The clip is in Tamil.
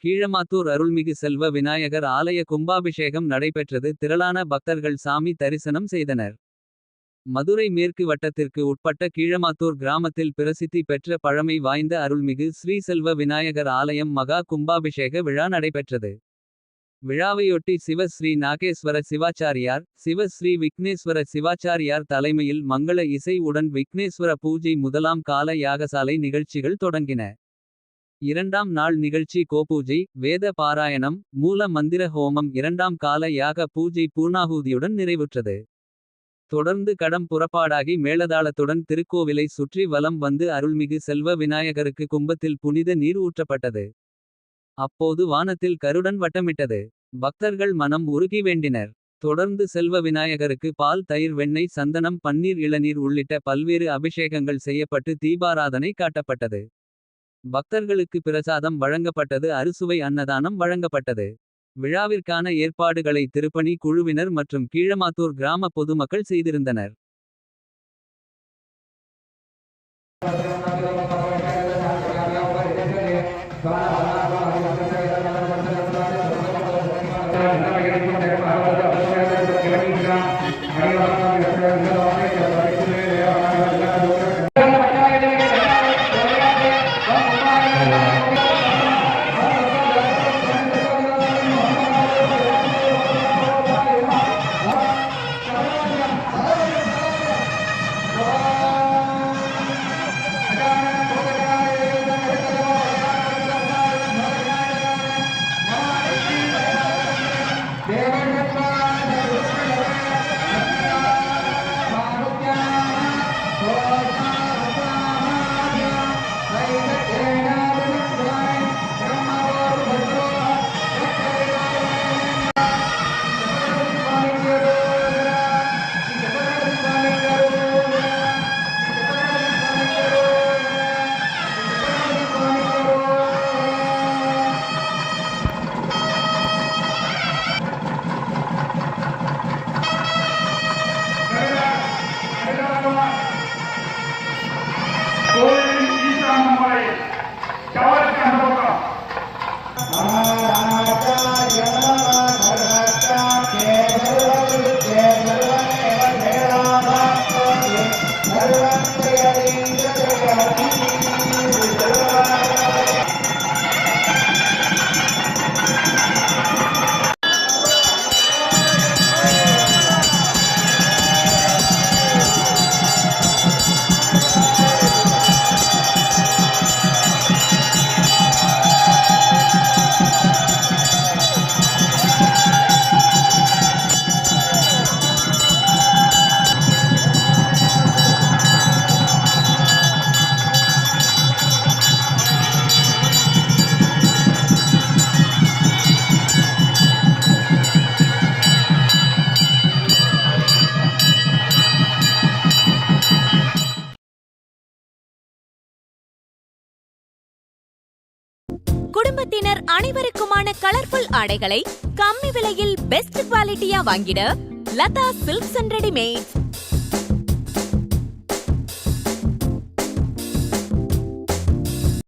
கீழமாத்தூர் அருள்மிகு செல்வ விநாயகர் ஆலய கும்பாபிஷேகம் நடைபெற்றது. திரளான பக்தர்கள் சாமி தரிசனம் செய்தனர். மதுரை மேற்கு வட்டத்திற்கு உட்பட்ட கீழமாத்தூர் கிராமத்தில் பிரசித்தி பெற்ற பழமை வாய்ந்த அருள்மிகு ஸ்ரீ செல்வ விநாயகர் ஆலயம் மகா கும்பாபிஷேக விழா நடைபெற்றது. விழாவையொட்டி சிவ ஸ்ரீ நாகேஸ்வர சிவாச்சாரியார் சிவ ஸ்ரீ விக்னேஸ்வர சிவாச்சாரியார் தலைமையில் மங்கள இசை உடன் விக்னேஸ்வர பூஜை முதலாம் கால யாகசாலை நிகழ்ச்சிகள் தொடங்கின. இரண்டாம் நாள் நிகழ்ச்சி கோபூஜை வேத பாராயணம் மூல மந்திர ஹோமம் இரண்டாம் கால யாக பூஜை பூர்ணாகூதியுடன் நிறைவுற்றது. தொடர்ந்து கடம் புறப்பாடாகி மேளதாளத்துடன் திருக்கோவிலை சுற்றி வலம் வந்து அருள்மிகு செல்வ விநாயகருக்கு கும்பத்தில் புனித நீர் ஊற்றப்பட்டது. அப்போது வானத்தில் கருடன் வட்டமிட்டது. பக்தர்கள் மனம் உருகி வேண்டினர். தொடர்ந்து செல்வ விநாயகருக்கு பால் தயிர் வெண்ணெய் சந்தனம் பன்னீர் இளநீர் உள்ளிட்ட பல்வேறு அபிஷேகங்கள் செய்யப்பட்டு தீபாராதனை காட்டப்பட்டது. பக்தர்களுக்கு பிரசாதம் வழங்கப்பட்டது. அறுசுவை அன்னதானம் வழங்கப்பட்டது. விழாவிற்கான ஏற்பாடுகளை திருப்பணி குழுவினர் மற்றும் கீழமாத்தூர் கிராம பொதுமக்கள் செய்திருந்தனர். குடும்பத்தினர் அனைவருக்குமான கலர்ஃபுல் ஆடைகளை கம்மி விலையில் பெஸ்ட் குவாலிட்டியா வாங்கிட லதா சில்க்ஸ் அண்ட் ரெடிமேட்ஸ்.